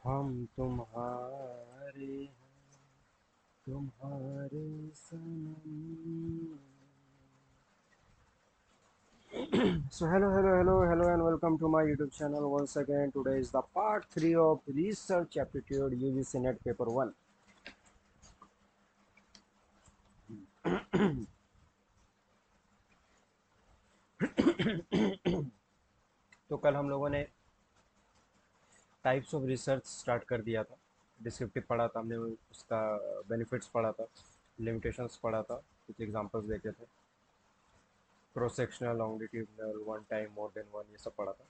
हम तुम्हारे हैं, तुम्हारे सनम. So hello and welcome to my YouTube channel once again. Today is the part 3 of research aptitude UGC NET paper 1. तो कल हम लोगों ने टाइप्स ऑफ रिसर्च स्टार्ट कर दिया था. डिस्क्रिप्टिव पढ़ा था हमने, उसका बेनिफिट्स पढ़ा था, लिमिटेशंस पढ़ा था, कुछ एग्जांपल्स देखे थे, cross sectional, longitudinal, one time, more than one, ये सब पढ़ा था.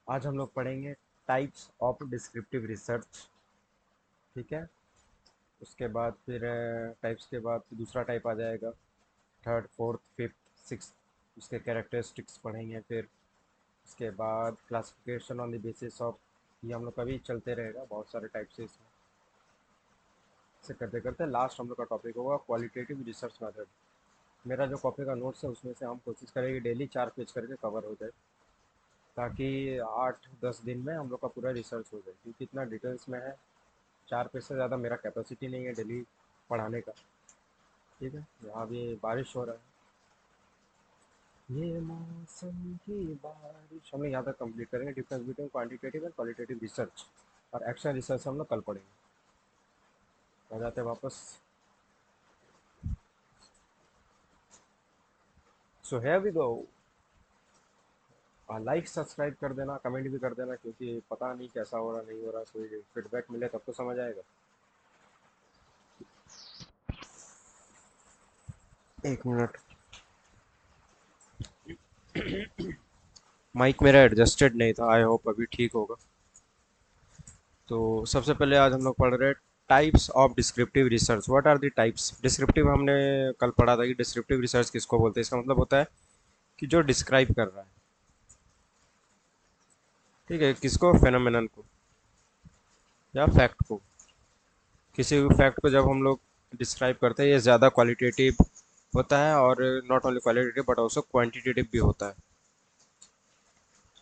आज हम लोग पढ़ेंगे टाइप्स ऑफ डिस्क्रिप्टिव रिसर्च. ठीक है. उसके बाद फिर टाइप्स के बाद फिर दूसरा टाइप आ जाएगा, थर्ड, फोर्थ, फिफ्थ, सिक्स. उसके कैरेक्टरिस्टिक्स पढ़ेंगे. फिर उसके बाद classification on the basis of, ये हम लोग का भी चलते रहेगा, बहुत सारे टाइप्स है इसमें. इसे करते करते लास्ट हम लोग का टॉपिक होगा क्वालिटेटिव रिसर्च मेथड. मेरा जो कॉपी का नोट्स है उसमें से हम कोशिश करेंगे डेली 4 पेज करके कवर हो जाए, ताकि 8-10 दिन में हम लोग का पूरा रिसर्च हो जाए, क्योंकि इतना डिटेल्स में है. 4 पेज से ज़्यादा मेरा कैपेसिटी नहीं है डेली पढ़ाने का. ठीक है. यहाँ भी बारिश हो रहा है, ये मौसम की बारिश. हम लोग यहाँ तक कंप्लीट करेंगे difference between quantitative and qualitative research. और एक्शन रिसर्च हम लोग कल पढ़ेंगे. आ जाते हैं वापस. सो है वी गो. लाइक सब्सक्राइब कर देना, कमेंट भी कर देना, क्योंकि पता नहीं कैसा हो रहा नहीं हो रहा. कोई फीडबैक मिले तब तो समझ आएगा. एक मिनट. माइक मेरा एडजस्टेड नहीं था, आई होप अभी ठीक होगा. तो सबसे पहले आज हम लोग पढ़ रहे हैं types of descriptive research. What are the types. Descriptive हमने कल पढ़ा था कि डिस्क्रिप्टिव रिसर्च किसको बोलते हैं. इसका मतलब होता है कि जो डिस्क्राइब कर रहा है. ठीक है. किसको, फेनोमेनन को या फैक्ट को. किसी भी फैक्ट को जब हम लोग डिस्क्राइब करते हैं, ये ज़्यादा क्वालिटेटिव होता है, और not only qualitative but also quantitative भी होता है.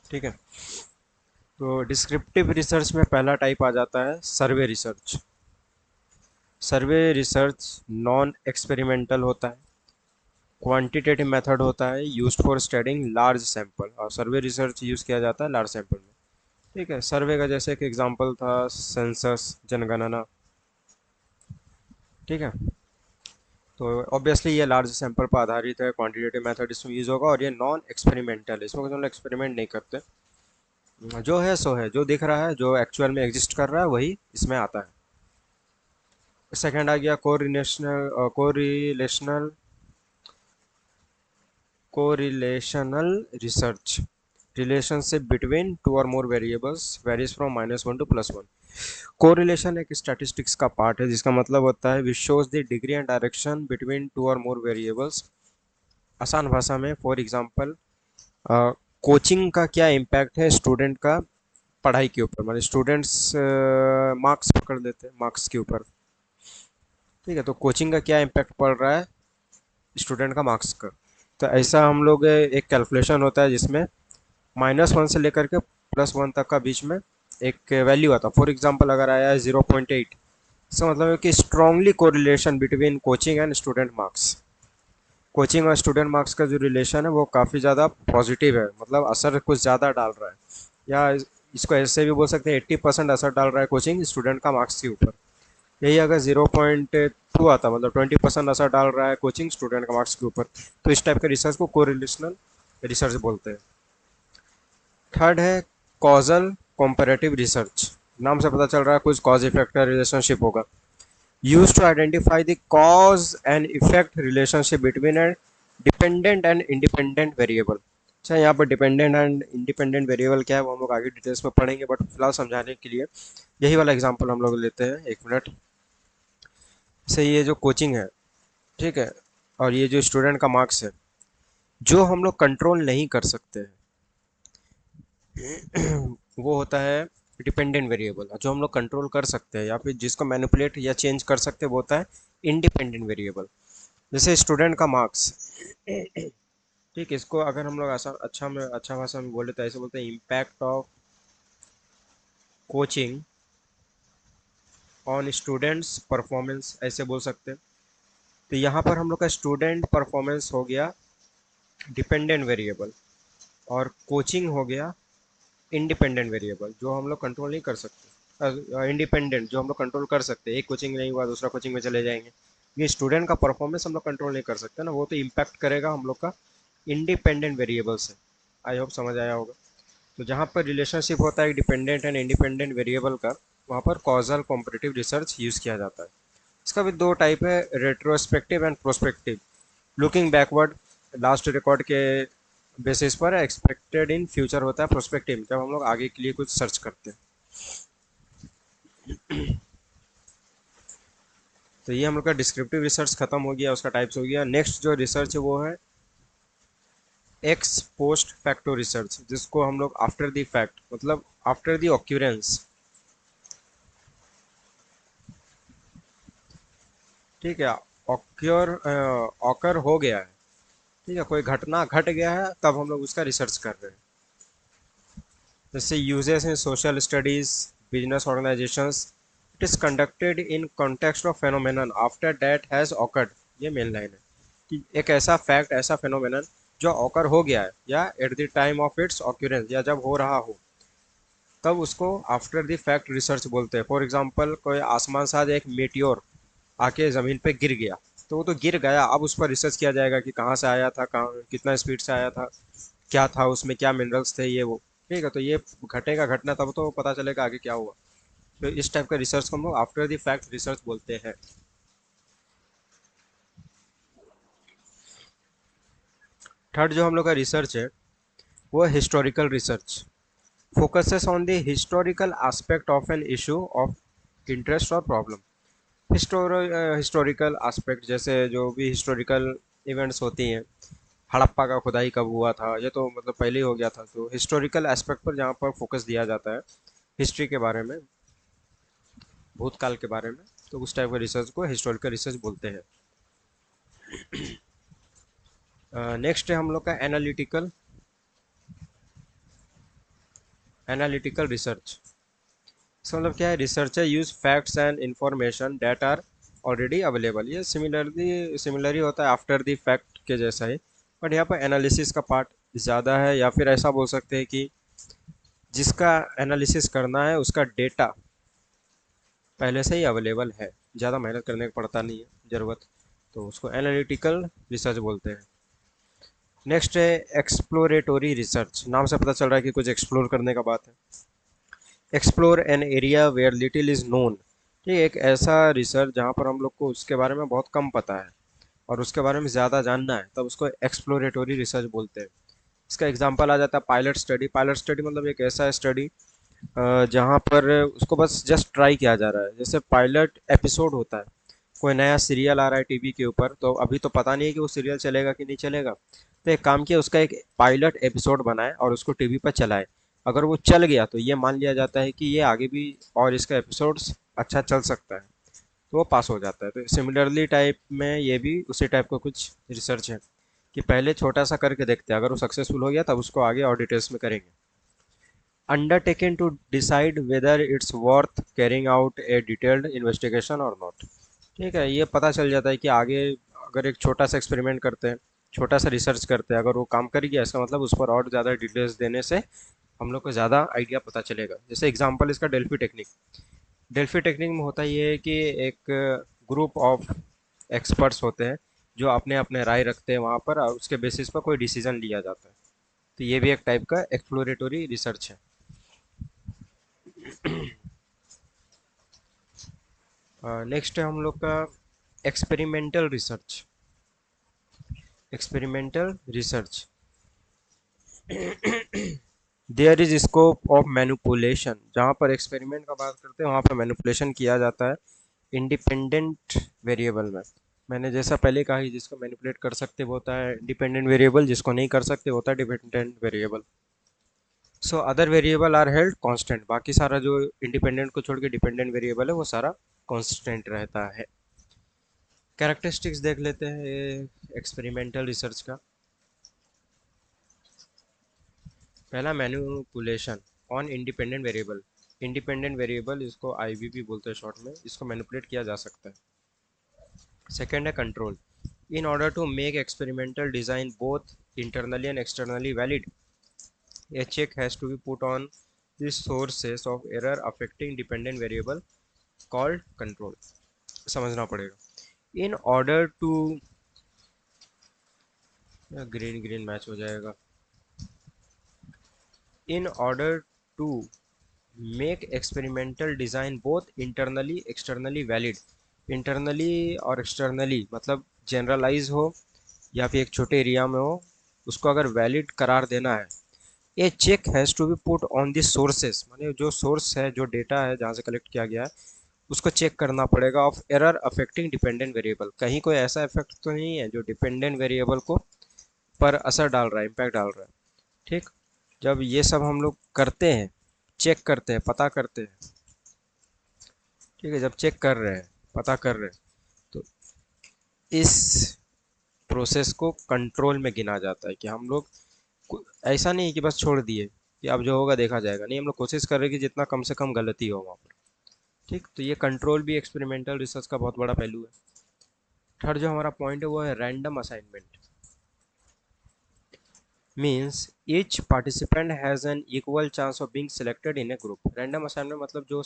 ठीक है. तो डिस्क्रिप्टिव रिसर्च में पहला टाइप आ जाता है सर्वे रिसर्च. सर्वे रिसर्च नॉन एक्सपेरिमेंटल होता है, क्वांटिटेटिव मेथड होता है, used for studying large sample. और सर्वे रिसर्च यूज़ किया जाता है लार्ज सैंपल में. ठीक है. सर्वे का जैसे एक एग्जांपल था सेंसस, जनगणना. ठीक है. तो ऑब्वियसली ये लार्ज सैंपल पर आधारित है, क्वांटिटेटिव मेथड इसमें यूज़ होगा, और ये नॉन एक्सपेरिमेंटल है. इसमें हम लोग एक्सपेरिमेंट नहीं करते. जो है सो है, जो दिख रहा है, जो एक्चुअल में एग्जिस्ट कर रहा है, वही इसमें आता है. सेकंड आ गया correlational research. Relationship between two और more variables varies from -1 to +1. Correlation एक स्टैटिस्टिक्स का पार्ट है, जिसका मतलब होता है which shows the degree and direction between two और मोर वेरिएबल्स. आसान भाषा में, फॉर एग्जांपल, कोचिंग का क्या इम्पैक्ट है स्टूडेंट का पढ़ाई के ऊपर. मतलब स्टूडेंट्स मार्क्स पकड़ लेते हैं मार्क्स के ऊपर. ठीक है. तो कोचिंग का क्या इम्पैक्ट पड़ रहा है स्टूडेंट का मार्क्स का. तो ऐसा हम लोग एक कैलकुलेशन होता है जिसमें -1 से लेकर के +1 तक का बीच में एक वैल्यू आता है. फॉर एग्जांपल अगर आया है 0.8, इसका मतलब है कि strongly correlation between coaching and student marks. Coaching और स्टूडेंट मार्क्स का जो रिलेशन है वो काफ़ी ज़्यादा पॉजिटिव है, मतलब असर कुछ ज़्यादा डाल रहा है. या इसको ऐसे भी बोल सकते हैं 80% असर डाल रहा है कोचिंग स्टूडेंट का मार्क्स के ऊपर. यही अगर 0.2 आता, मतलब 20% असर डाल रहा है कोचिंग स्टूडेंट का मार्क्स के ऊपर, तो इस टाइप के रिसर्च को कोरिलेशनल रिसर्च बोलते हैं. थर्ड है कॉजल कंपैरेटिव रिसर्च. नाम से पता चल रहा है कुछ कॉज इफेक्ट का रिलेशनशिप होगा. Use to identify the cause and effect relationship between and dependent and independent variable. अच्छा, यहाँ पर डिपेंडेंट एंड इंडिपेंडेंट वेरिएबल क्या है वो हम लोग आगे डिटेल्स में पढ़ेंगे, बट फिलहाल समझाने के लिए यही वाला एग्जांपल हम लोग लेते हैं. एक मिनट. से ये जो कोचिंग है, ठीक है, और ये जो स्टूडेंट का मार्क्स है, जो हम लोग कंट्रोल नहीं कर सकते हैं वो होता है डिपेंडेंट वेरिएबल. जो हम लोग कंट्रोल कर सकते हैं या फिर जिसको मैनिपुलेट या चेंज कर सकते हैं वो होता है इंडिपेंडेंट वेरिएबल. जैसे स्टूडेंट का मार्क्स. ठीक है. इसको अगर हम लोग अच्छा भाषा में बोले तो ऐसे बोलते हैं impact of coaching on students performance ऐसे बोल सकते हैं। तो यहाँ पर हम लोग का स्टूडेंट परफॉर्मेंस हो गया डिपेंडेंट वेरिएबल, और कोचिंग हो गया इंडिपेंडेंट वेरिएबल जो हम लोग कंट्रोल नहीं कर सकते, इंडिपेंडेंट जो हम लोग कंट्रोल कर सकते हैं। एक कोचिंग नहीं हुआ दूसरा कोचिंग में चले जाएंगे। ये स्टूडेंट का परफॉर्मेंस हम लोग कंट्रोल नहीं कर सकते ना, वो तो इम्पैक्ट करेगा हम लोग का इंडिपेंडेंट वेरिएबल से। आई होप समझ आया होगा। तो जहाँ पर रिलेशनशिप होता है डिपेंडेंट एंड इंडिपेंडेंट वेरिएबल का, वहाँ पर कॉजल कॉम्परेटिव रिसर्च यूज़ किया जाता है। इसका भी दो टाइप है, retrospective and prospective. Looking backward last record के बेसिस पर, एक्सपेक्टेड इन फ्यूचर होता है प्रोस्पेक्टिव, जब हम लोग आगे के लिए कुछ सर्च करते हैं। तो ये हम लोग का डिस्क्रिप्टिव रिसर्च खत्म हो गया, उसका टाइप्स हो गया। नेक्स्ट जो रिसर्च है वो है एक्स पोस्ट फैक्टो रिसर्च, जिसको हम लोग आफ्टर द फैक्ट मतलब आफ्टर द ऑक्यूरेंस, ठीक है, ऑक्योर ऑकर हो गया है, ठीक है, कोई घटना घट गया है तब हम लोग उसका रिसर्च कर रहे हैं। जैसे uses in social studies, business organisations, it is conducted in context of phenomenon after that has awkward. ये मेन लाइन है कि एक ऐसा फैक्ट, ऐसा फेनोमेनन जो ऑकर हो गया है या at the time of its occurrence, या जब हो रहा हो तब उसको आफ्टर द फैक्ट रिसर्च बोलते हैं। फॉर एग्जांपल कोई आसमान से आज एक मीटियोर आके ज़मीन पे गिर गया, तो वो तो गिर गया, अब उस पर रिसर्च किया जाएगा कि कहाँ से आया था, कहाँ कितना स्पीड से आया था, क्या था उसमें, क्या मिनरल्स थे, ये वो। ठीक है, तो ये घटेगा घटना तब तो पता चलेगा आगे क्या हुआ। तो इस टाइप का रिसर्च को हम लोग आफ्टर द फैक्ट रिसर्च बोलते हैं। थर्ड जो हम लोग का रिसर्च है वो है historical research. Focuses on the historical aspect of an issue of interest और प्रॉब्लम। हिस्टोरिकल एस्पेक्ट जैसे जो भी हिस्टोरिकल इवेंट्स होती हैं, हड़प्पा का खुदाई कब हुआ था, ये तो मतलब पहले ही हो गया था। तो हिस्टोरिकल एस्पेक्ट पर जहाँ पर फोकस दिया जाता है, हिस्ट्री के बारे में, भूतकाल के बारे में, तो उस टाइप के रिसर्च को हिस्टोरिकल रिसर्च बोलते हैं। नेक्स्ट है हम लोग का एनालिटिकल एनालिटिकल रिसर्च। इसका मतलब क्या है, researcher use facts and information that are already available. ये सिमिलर ही होता है आफ्टर द फैक्ट के जैसा ही, बट यहाँ पर एनालिसिस का पार्ट ज़्यादा है, या फिर ऐसा बोल सकते हैं कि जिसका एनालिसिस करना है उसका डेटा पहले से ही अवेलेबल है, ज़्यादा मेहनत करने का पड़ता नहीं है ज़रूरत, तो उसको एनालिटिकल रिसर्च बोलते हैं। नेक्स्ट है एक्सप्लोरेटरी रिसर्च। नाम से पता चल रहा है कि कुछ एक्सप्लोर करने का बात है। Explore an area where little is known. ठीक है, एक ऐसा रिसर्च जहाँ पर हम लोग को उसके बारे में बहुत कम पता है और उसके बारे में ज़्यादा जानना है, तब उसको एक्सप्लोरेटरी रिसर्च बोलते हैं। इसका एग्जांपल आ जाता है पायलट स्टडी। पायलट स्टडी मतलब एक ऐसा स्टडी जहाँ पर उसको बस जस्ट ट्राई किया जा रहा है। जैसे पायलट एपिसोड होता है, कोई नया सीरियल आ रहा है टीवी के ऊपर, तो अभी तो पता नहीं है कि वो सीरियल चलेगा कि नहीं चलेगा, तो एक काम किया, उसका एक पायलट एपिसोड बनाए और उसको टीवी पर चलाए। अगर वो चल गया तो ये मान लिया जाता है कि ये आगे भी और इसका एपिसोड्स अच्छा चल सकता है, तो वो पास हो जाता है। तो सिमिलरली टाइप में ये भी उसी टाइप का कुछ रिसर्च है कि पहले छोटा सा करके देखते हैं, अगर वो सक्सेसफुल हो गया तब उसको आगे और डिटेल्स में करेंगे। Undertaken to decide whether it's worth carrying out a detailed investigation और नॉट। ठीक है, ये पता चल जाता है कि आगे अगर एक छोटा सा एक्सपेरिमेंट करते हैं, छोटा सा रिसर्च करते हैं, अगर वो काम कर गया, इसका मतलब उस पर और ज़्यादा डिटेल्स देने से हम लोग को ज़्यादा आइडिया पता चलेगा। जैसे एग्जांपल इसका डेल्फी टेक्निक। डेल्फी टेक्निक में होता ये है कि एक ग्रुप ऑफ एक्सपर्ट्स होते हैं जो अपने अपने राय रखते हैं वहाँ पर, और उसके बेसिस पर कोई डिसीजन लिया जाता है। तो ये भी एक टाइप का एक्सप्लोरेटरी रिसर्च है। नेक्स्ट है हम लोग का experimental research. Experimental research, there is scope of manipulation. जहाँ पर एक्सपेरिमेंट का बात करते हैं वहाँ पर मैनिपुलेशन किया जाता है इंडिपेंडेंट वेरिएबल में। मैंने जैसा पहले कहा कि जिसको मैनिपुलेट कर सकते वो होता है इंडिपेंडेंट वेरिएबल, जिसको नहीं कर सकते होता है dependent variable. So other variable are held constant. बाकी सारा जो इंडिपेंडेंट को छोड़ के डिपेंडेंट वेरिएबल है वो सारा कांस्टेंट रहता है। कैरेक्टरिस्टिक्स देख लेते हैं एक्सपेरिमेंटल रिसर्च का। पहला manipulation on independent variable. Independent variable, इसको आईवीपी बोलते हैं शॉर्ट में, इसको मैनिपुलेट किया जा सकता है। सेकेंड है control. In order to make experimental design both internally and externally valid, a check has to be put on the sources of error affecting dependent variable called control। समझना पड़ेगा। In order to, green green match हो जाएगा। In order to make experimental design both internally externally valid, internally और externally मतलब generalise हो या फिर एक छोटे एरिया में हो, उसको अगर वैलिड करार देना है। A check has to be put on the sources, माने जो सोर्स है, जो डेटा है जहाँ से कलेक्ट किया गया है, उसको चेक करना पड़ेगा। Of error affecting dependent variable, कहीं कोई ऐसा इफेक्ट तो नहीं है जो डिपेंडेंट वेरिएबल को पर असर डाल रहा है, इम्पैक्ट डाल रहा है। ठीक, जब ये सब हम लोग करते हैं, चेक करते हैं, पता करते हैं, ठीक है, जब चेक कर रहे हैं, पता कर रहे हैं, तो इस प्रोसेस को कंट्रोल में गिना जाता है। कि हम लोग ऐसा नहीं कि बस छोड़ दिए कि अब जो होगा देखा जाएगा, नहीं, हम लोग कोशिश कर रहे हैं कि जितना कम से कम गलती हो वहाँ पर। ठीक, तो ये कंट्रोल भी एक्सपेरिमेंटल रिसर्च का बहुत बड़ा पहलू है। थर्ड जो हमारा पॉइंट है वो है random assignment. Means each participant has an equal chance of being selected in A group. Random assignment मतलब जो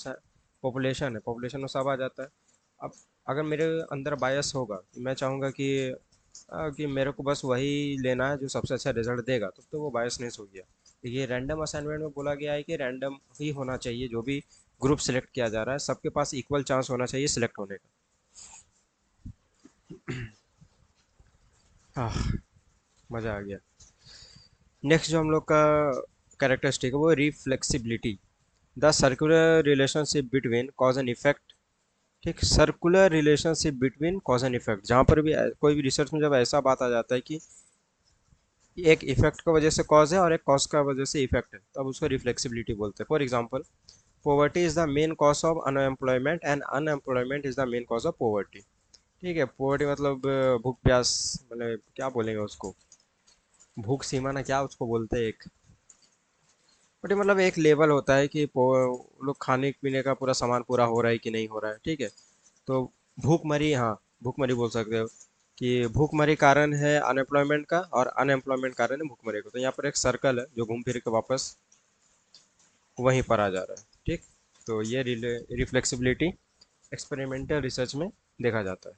पॉपुलेशन है, पॉपुलेशन में सब आ जाता है। अब अगर मेरे अंदर बायस होगा, मैं चाहूँगा कि मेरे को बस वही लेना है जो सबसे अच्छा रिजल्ट देगा, तो वो बायसनेस हो गया। ये रैंडम असाइनमेंट में बोला गया है कि रैंडम ही होना चाहिए, जो भी ग्रुप सेलेक्ट किया जा रहा है सबके पास इक्वल चांस होना चाहिए सिलेक्ट होने का। मज़ा आ गया। नेक्स्ट जो हम लोग का कैरेक्टरिस्टिक है वो reflexibility. The circular relationship between cause and effect. ठीक, circular relationship between cause and effect, जहाँ पर भी कोई भी रिसर्च में जब ऐसा बात आ जाता है कि एक इफेक्ट का वजह से कॉज है और एक कॉज का वजह से इफेक्ट है, तब उसको रिफ्लेक्सिबिलिटी बोलते हैं। For example, poverty is the main cause of unemployment and unemployment is the main cause of poverty. ठीक है, पोवर्टी मतलब भूख प्यास, मतलब क्या बोलेंगे उसको, भूख सीमा ना क्या उसको बोलते हैं एक, बट ये मतलब एक लेवल होता है कि लोग खाने पीने का पूरा सामान पूरा हो रहा है कि नहीं हो रहा है। ठीक है, तो भूखमरी, हाँ, भूखमरी बोल सकते हो कि भूखमरी कारण है अनएम्प्लॉयमेंट का और अनएम्प्लॉयमेंट कारण है भूखमरी का। तो यहाँ पर एक सर्कल है जो घूम फिर के वापस वहीं पर आ जा रहा है। ठीक, तो ये रिफ्लेक्सिबिलिटी एक्सपेरिमेंटल रिसर्च में देखा जाता है।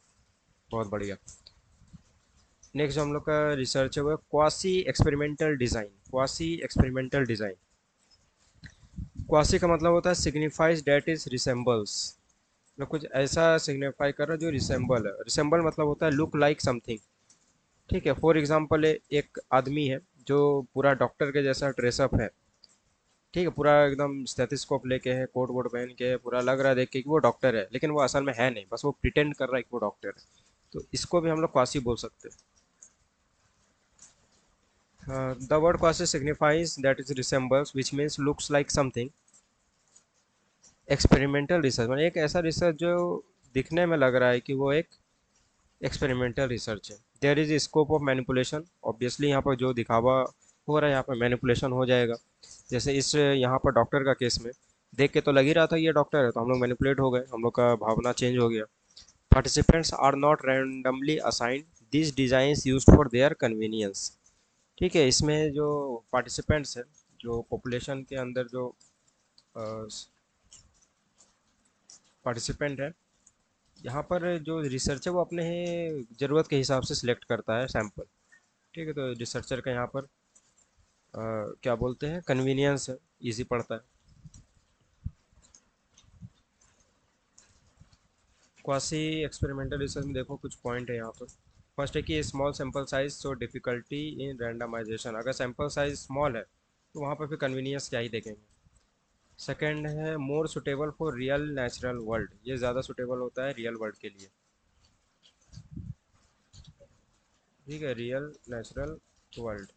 बहुत बढ़िया। नेक्स्ट जो हम लोग का रिसर्च है वो quasi experimental design. Quasi experimental design, quasi का मतलब होता है सिग्निफाइज डेट इज रिसेम्बल्स, मतलब कुछ ऐसा सिग्निफाई कर रहा है जो रिसेंबल है। रिसेंबल मतलब होता है लुक लाइक समथिंग। ठीक है, फॉर एग्जांपल एक आदमी है जो पूरा डॉक्टर के जैसा ड्रेसअप है। ठीक है, पूरा एकदम स्टेथोस्कोप लेके है, कोट वोट पहन के है, पूरा लग रहा है देख के कि वो डॉक्टर है, लेकिन वो असल में है नहीं, बस वो प्रिटेंड कर रहा है कि वो डॉक्टर है। तो इसको भी हम लोग क्वासी बोल सकते हैं। The word quasi signifies that is resembles which means looks like something. Experimental research मतलब एक ऐसा रिसर्च जो दिखने में लग रहा है कि वो एक एक्सपेरिमेंटल रिसर्च है। There is scope of manipulation, obviously यहाँ पर जो दिखावा हो रहा है यहाँ पर मैनिपुलेशन हो जाएगा। जैसे इस यहाँ पर डॉक्टर का केस में देख के तो लग ही रहा था ये डॉक्टर है, तो हम लोग मैनिपुलेट हो गए, हम लोग का भावना चेंज हो गया। Participants are not randomly assigned this designs use for their convenience. ठीक है, इसमें जो पार्टिसिपेंट्स हैं, जो पॉपुलेशन के अंदर जो पार्टिसिपेंट है, यहाँ पर जो रिसर्चर वो अपने ज़रूरत के हिसाब से सिलेक्ट करता है सैंपल। ठीक है, तो रिसर्चर का यहाँ पर क्या बोलते हैं, कन्वीनियंस है, इजी पड़ता है। क्वासी एक्सपेरिमेंटल रिसर्च में देखो कुछ पॉइंट है यहाँ पर। फर्स्ट है कि small sample size so difficulty in randomisation, अगर सैंपल साइज स्मॉल है तो वहाँ पर फिर कन्वीनियंस क्या ही देखेंगे। सेकंड है more suitable for real natural world, ये ज़्यादा सुटेबल होता है रियल वर्ल्ड के लिए। ठीक है, रियल नेचुरल वर्ल्ड।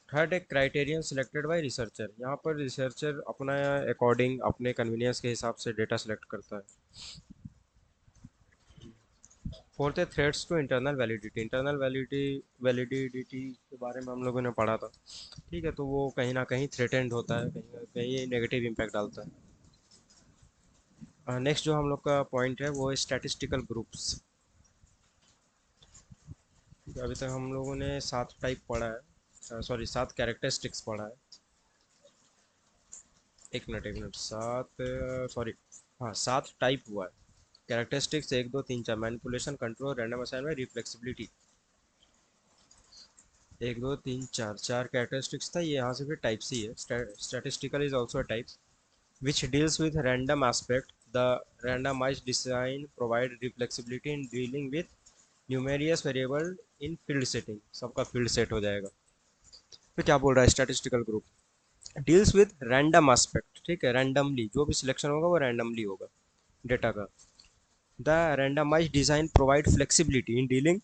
थर्ड एक क्राइटेरियन सिलेक्टेड बाय रिसर्चर, यहाँ पर रिसर्चर अपना अकॉर्डिंग अपने कन्वीनियंस के हिसाब से डेटा सेलेक्ट करता है। फोर्थ है threats to internal validity. Internal validity के बारे में हम लोगों ने पढ़ा था, ठीक है, तो वो कहीं ना कहीं थ्रेटेंड होता है, कहीं ना कहीं नेगेटिव इम्पैक्ट डालता है। नेक्स्ट जो हम लोग का पॉइंट है वो है स्टैटिस्टिकल ग्रुप्स। अभी तक हम लोगों ने 7 टाइप पढ़ा है, सॉरी 7 कैरेक्टरिस्टिक्स पढ़ा है। एक मिनट 7, सॉरी, हाँ 7 टाइप हुआ है। Characteristics 1 2 3 4, manipulation, control, random assignment, reflexibility. 1 2 3 4, 4 characteristics था, ये यहाँ से फिर टाइप्स ही है। Statistical is also a type which deals with random aspect. The randomized design provide reflexibility in dealing with numerous variable in field setting। सबका field set हो जाएगा। तो क्या बोल रहा है statistical group, deals with random aspect, ठीक है, रैंडमली जो भी सिलेक्शन होगा वो रैंडमली होगा डेटा का। The randomise design provide flexibility in dealing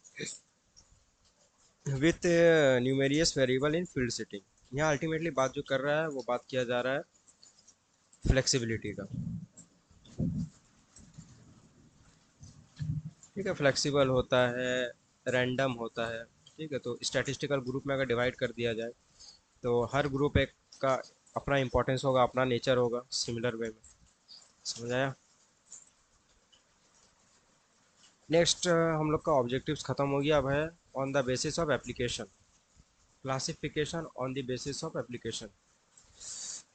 with numerous variable in field setting. यहाँ अल्टीमेटली बात जो कर रहा है वो बात किया जा रहा है फ्लेक्सिबिलिटी का, ठीक है, फ्लेक्सिबल होता है, रैंडम होता है, ठीक है। तो स्टैटिस्टिकल ग्रुप में अगर डिवाइड कर दिया जाए तो हर ग्रुप एक का अपना इंपॉर्टेंस होगा, अपना नेचर होगा, सिमिलर वे में। समझ आया? नेक्स्ट हम लोग का ऑब्जेक्टिव्स खत्म हो गया। अब है on the basis of application, classification on the basis of application.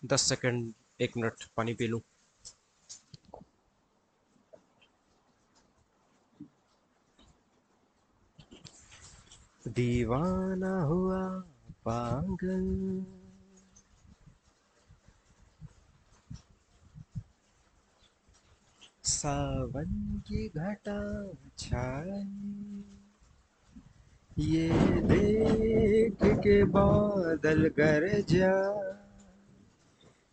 10 second, 1 minute पानी पी लूँ। दीवाना हुआ पागल, सावन की घटा छाई, ये देख के बादल गरजा,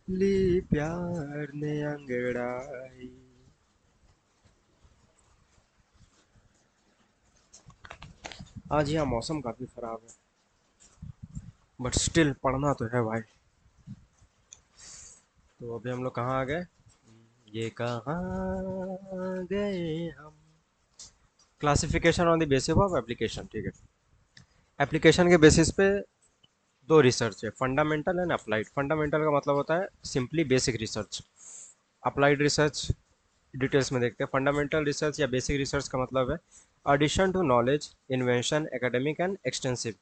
ली प्यार ने अंगड़ाई। आज यहाँ मौसम काफ़ी ख़राब है, बट स्टिल पढ़ना तो है भाई। तो अभी हम लोग कहाँ आ गए, ये कहाँ गए हम। Classification on the basis of application, ठीक है। एप्लीकेशन के बेसिस पे दो रिसर्च है, फंडामेंटल एंड अप्लाइड। फंडामेंटल का मतलब होता है simply basic research. Applied research details में देखते हैं। फंडामेंटल रिसर्च या बेसिक रिसर्च का मतलब है addition to knowledge, invention, academic and extensive.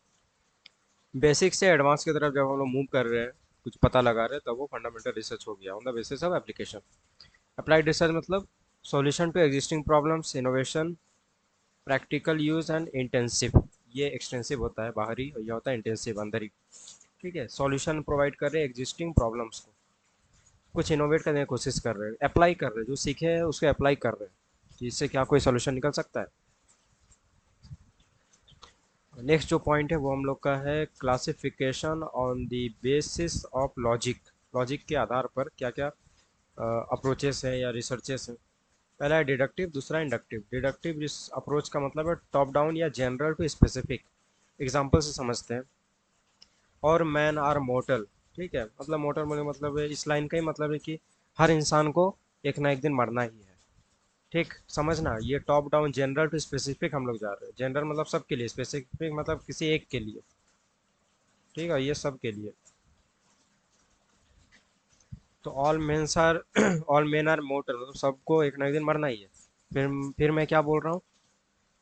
Basic से एडवांस की तरफ जब हम लोग मूव कर रहे हैं, कुछ पता लगा रहे हैं, तब वो फंडामेंटल रिसर्च हो गया on the basis of application. Applied research मतलब solution to existing problems, innovation, practical use and intensive. ये एक्सटेंसिव होता है बाहरी, और यह होता है इंटेंसिव अंदर ही, ठीक है। सॉल्यूशन प्रोवाइड कर रहे हैं एग्जिस्टिंग प्रॉब्लम्स को, कुछ इनोवेट करने की कोशिश कर रहे हैं, अप्लाई कर रहे हैं, जो सीखे हैं उसको अप्लाई कर रहे हैं कि इससे क्या कोई सोल्यूशन निकल सकता है। नेक्स्ट जो पॉइंट है वो हम लोग का है classification on the basis of logic. Logic के आधार पर क्या क्या अप्रोचेस हैं या रिसर्चेस हैं। पहला है डिडक्टिव, दूसरा इंडक्टिव। डिडक्टिव अप्रोच का मतलब है टॉप डाउन या जनरल टू स्पेसिफिक। एग्जाम्पल से समझते हैं, और मैन आर मोर्टल, ठीक है, मतलब मोर्टल बोले मतलब है, इस लाइन का ही मतलब है कि हर इंसान को एक ना एक दिन मरना ही है, ठीक। समझना, ये top down general to specific हम लोग जा रहे हैं। जनरल मतलब सबके लिए, स्पेसिफिक मतलब किसी एक के लिए, ठीक है, ये सब के लिए। तो all mens are all men are mortal मतलब सबको एक ना एक दिन मरना ही है। फिर मैं क्या बोल रहा हूँ,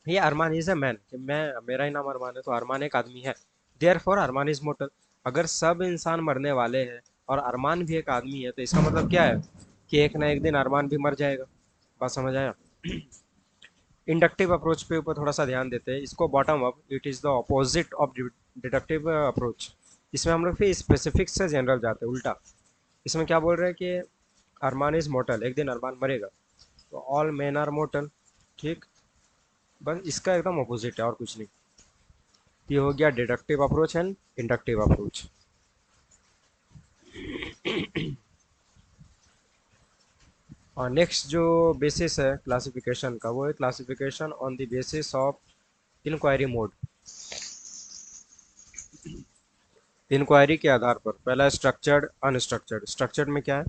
ये अरमान इज अ मैन, मैं, मेरा ही नाम अरमान है तो अरमान एक आदमी है, therefore Armaan is mortal. अगर सब इंसान मरने वाले हैं और अरमान भी एक आदमी है, तो इसका मतलब क्या है कि एक ना एक दिन अरमान भी मर जाएगा। बात समझ आया? इंडक्टिव अप्रोच पे ऊपर थोड़ा सा ध्यान देते हैं, इसको bottom up, it is the opposite of deductive approach. इसमें हम लोग फिर स्पेसिफिक से जनरल जाते हैं, उल्टा। इसमें क्या बोल रहे हैं कि अरमान इज मोर्टल, एक दिन अरमान मरेगा, तो ऑल मैन आर मोर्टल, ठीक। बस इसका एकदम अपोजिट है और कुछ नहीं। ये हो गया deductive approach and inductive approach. और नेक्स्ट जो बेसिस है क्लासिफिकेशन का वो है classification on the basis of inquiry mode. Inquiry के आधार पर पहला स्ट्रक्चर्ड, अनस्ट्रक्चर्ड। स्ट्रक्चर्ड में क्या है,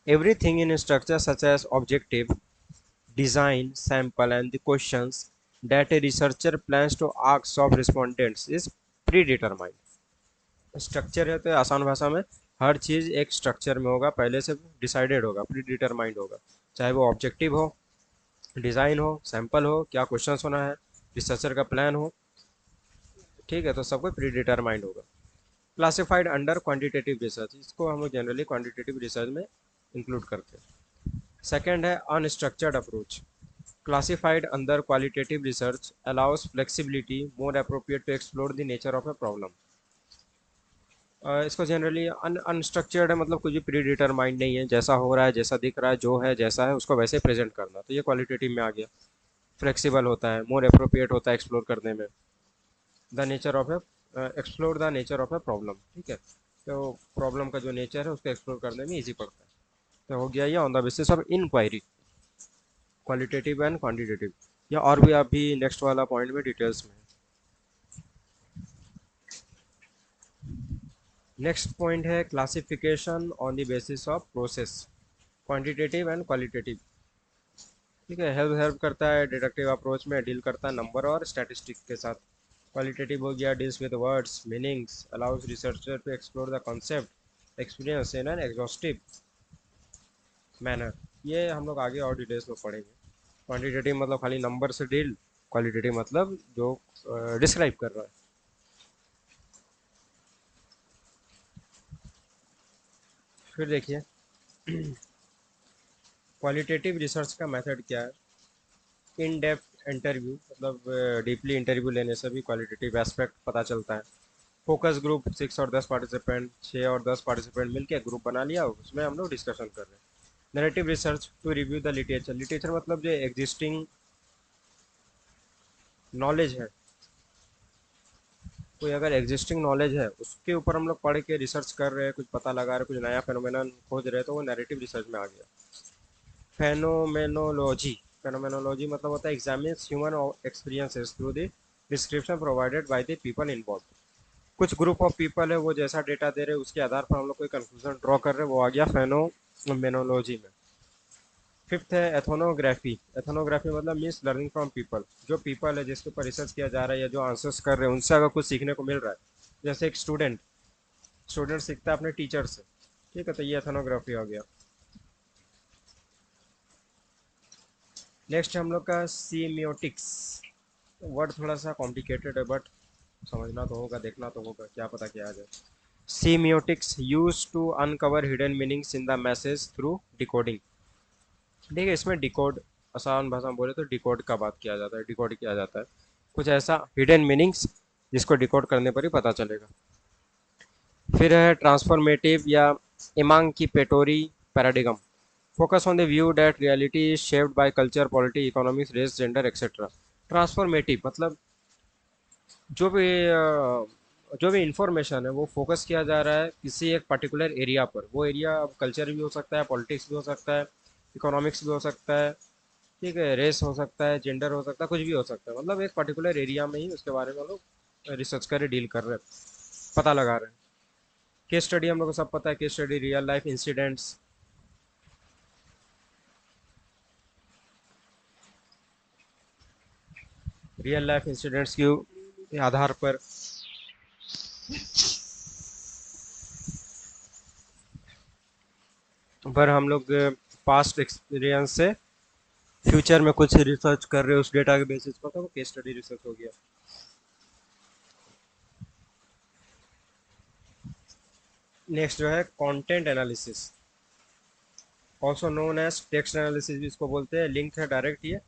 everything in structure such as objective, design, sample and the questions that a researcher plans to ask of respondents is predetermined। Structure है तो आसान भाषा में हर चीज़ एक स्ट्रक्चर में होगा, पहले से डिसाइडेड होगा, प्री डिटरमाइंड होगा, चाहे वो ऑब्जेक्टिव हो, डिज़ाइन हो, सैंपल हो, क्या क्वेश्चंस होना है, रिसर्चर का प्लान हो, ठीक है, तो सब कुछ प्री डिटरमाइंड होगा। क्लासिफाइड अंडर क्वांटिटेटिव रिसर्च, इसको हम लोग जनरली क्वांटिटेटिव रिसर्च में इंक्लूड करते हैं। सेकेंड है unstructured approach, classified under qualitative research allows flexibility more appropriate to explore the nature of a problem। इसको जनरली अनस्ट्रक्चर्ड है, मतलब कुछ भी प्री डिटरमाइंड नहीं है, जैसा हो रहा है, जैसा दिख रहा है, जो है जैसा है उसको वैसे प्रेजेंट करना, तो ये क्वालिटेटिव में आ गया। फ्लेक्सिबल होता है, मोर अप्रोप्रिएट होता है एक्सप्लोर करने में, the nature of A explore the nature of a problem, ठीक है, तो प्रॉब्लम का जो नेचर है उसको एक्सप्लोर करने में ईजी पड़ता है। तो हो गया ये on the basis of inquiry, qualitative and quantitative. या और भी अभी नेक्स्ट वाला पॉइंट में डिटेल्स में। नेक्स्ट पॉइंट है classification on the basis of process, quantitative and qualitative, ठीक है, हेल्प हेल्प करता है डिडक्टिव अप्रोच में, डील करता है नंबर और स्टैटिस्टिक के साथ। क्वालिटेटिव हो गया deals with words meanings, allows researcher to explore the concept experience in an exhaustive manner. ये हम लोग आगे और डिटेल्स में पढ़ेंगे। क्वांटिटेटिव मतलब खाली नंबर से डील, क्वालिटेटिव मतलब जो डिस्क्राइब कर रहा है। फिर देखिए क्वालिटेटिव रिसर्च का मेथड क्या है। इन डेप्थ इंटरव्यू, मतलब डीपली इंटरव्यू लेने से भी क्वालिटेटिव एस्पेक्ट पता चलता है। फोकस ग्रुप 6 और 10 पार्टिसिपेंट, 6 और 10 पार्टिसिपेंट मिलकर ग्रुप बना लिया, उसमें हम लोग डिस्कशन कर रहे हैं। Narrative research to review the literature, literature मतलब जो एग्जिस्टिंग नॉलेज है, कोई अगर एग्जिस्टिंग नॉलेज है उसके ऊपर हम लोग पढ़ के रिसर्च कर रहे हैं, कुछ पता लगा रहे हैं, कुछ नया फेनोमेनन खोज रहे हैं, तो वो नैरेटिव रिसर्च में आ गया। फेनोमेनोलॉजी, फेनोमेनोलॉजी मतलब होता है examines human experiences through the description provided by the people involve. कुछ ग्रुप ऑफ पीपल है वो जैसा डेटा दे रहे हैं उसके आधार पर हम लोग कोई कंक्लूजन ड्रॉ कर रहे हैं, वो आ गया फेनोमेनोलॉजी में। फिफ्थ है एथोनोग्राफी, एथोनोग्राफी मतलब मीन्स लर्निंग फ्रॉम पीपल, जो पीपल है जिसके ऊपर रिसर्च किया जा रहा है या जो आंसर्स कर रहे हैं उनसे अगर कुछ सीखने को मिल रहा है, जैसे एक स्टूडेंट, स्टूडेंट सीखता है अपने टीचर से, ठीक है, तो ये एथोनोग्राफी हो गया। नेक्स्ट हम लोग का सीमियोटिक्स, वर्ड थोड़ा सा कॉम्प्लिकेटेड है बट समझना तो होगा, देखना तो होगा, क्या पता क्या आ जाए। Semiotics use to uncover hidden meanings in the message through decoding, देखिए इसमें डिकोड, आसान भाषा में बोले तो डिकोड का बात किया जाता है, डिकोड किया जाता है कुछ ऐसा हिडन मीनिंग्स जिसको डिकोड करने पर ही पता चलेगा। फिर है ट्रांसफॉर्मेटिव या emancipatory paradigm, focus on the view that reality is shaped by culture polity economics race gender etcetera. Transformative मतलब जो भी इंफॉर्मेशन है वो फोकस किया जा रहा है किसी एक पर्टिकुलर एरिया पर, वो एरिया अब कल्चर भी हो सकता है, पॉलिटिक्स भी हो सकता है, इकोनॉमिक्स भी हो सकता है, ठीक है, रेस हो सकता है, जेंडर हो सकता है, कुछ भी हो सकता है, मतलब एक पर्टिकुलर एरिया में ही उसके बारे में हम लोग रिसर्च कर डील कर रहे हैं, पता लगा रहे हैं। केस स्टडी हम लोग को सब पता है, case study real life incidents, real life incidents के आधार पर हम लोग पास्ट एक्सपीरियंस से फ्यूचर में कुछ रिसर्च कर रहे हैं उस डेटा के बेसिस पर, तो वो केस स्टडी रिसर्च हो गया। नेक्स्ट जो है content analysis, also known as text analysis भी इसको बोलते हैं, लिंक है डायरेक्ट ये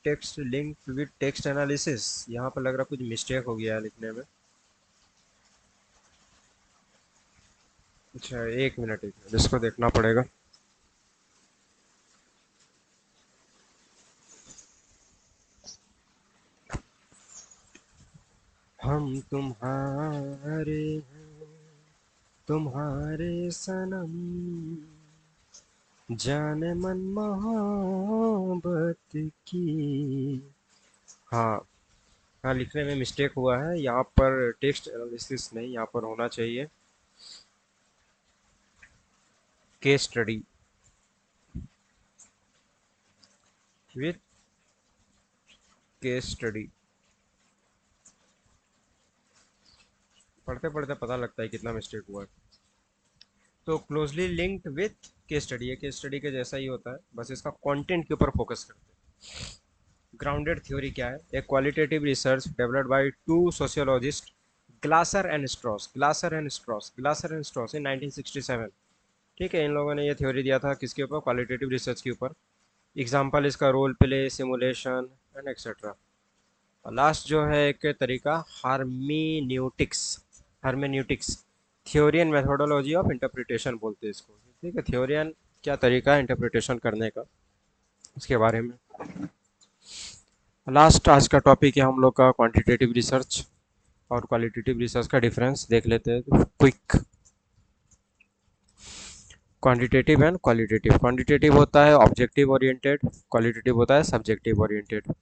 text link with text analysis, यहाँ पर लग रहा कुछ मिस्टेक हो गया है लिखने में। अच्छा एक मिनट इसको देखना पड़ेगा। हम तुम्हारे हैं, तुम्हारे सनम, जाने मन मोहब्बत की। हाँ, हाँ लिखने में मिस्टेक हुआ है, यहाँ पर टेक्स्ट एनालिसिस नहीं, यहाँ पर होना चाहिए case study, with case study. पढ़ते पढ़ते पता लगता है कितना मिस्टेक हुआ है। तो closely linked with case study, ये केस स्टडी के जैसा ही होता है, बस इसका कंटेंट के ऊपर फोकस करते हैं। ग्राउंडेड थ्योरी क्या है? एक qualitative research developed by two sociologists, Glaser and Strauss, Glaser and Strauss in 1967। ठीक है, इन लोगों ने ये थ्योरी दिया था किसके ऊपर? क्वालिटेटिव रिसर्च के ऊपर। एग्जाम्पल इसका role play, simulation and etcetera. Last जो है एक तरीका, hermeneutics theory and methodology of interpretation बोलते हैं इसको। ठीक है, थ्योरी एंड क्या तरीका है इंटरप्रिटेशन करने का, उसके बारे में। लास्ट आज का टॉपिक है हम लोग का क्वांटिटेटिव रिसर्च और क्वालिटेटिव रिसर्च का डिफरेंस देख लेते हैं quick. Quantitative and qualitative. Quantitative होता है ऑब्जेक्टिव ओरिएंटेड, क्वालिटेटिव होता है सब्जेक्टिव ओरिएंटेड।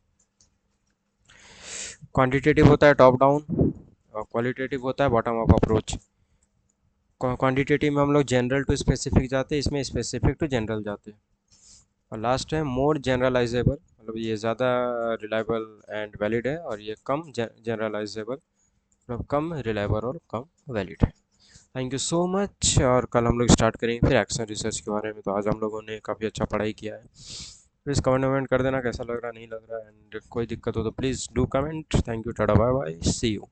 क्वांटिटेटिव होता है टॉप डाउन और क्वालिटेटिव होता है बॉटम अप अप्रोच। क्वांटिटेटिव में हम लोग जनरल टू स्पेसिफिक जाते हैं, इसमें स्पेसिफिक टू जनरल जाते हैं। और लास्ट है मोर जनरलाइजेबल, मतलब ये ज़्यादा रिलायबल एंड वैलिड है, और ये कम जनरलाइजेबल, मतलब कम रिलायबल और कम वैलिड है। Thank you so much. और कल हम लोग स्टार्ट करेंगे फिर एक्शन रिसर्च के बारे में। तो आज हम लोगों ने काफ़ी अच्छा पढ़ाई किया है। प्लीज़ कमेंट वमेंट कर देना कैसा लग रहा नहीं लग रहा, एंड कोई दिक्कत हो तो please do comment. Thank you, tata bye bye, see you.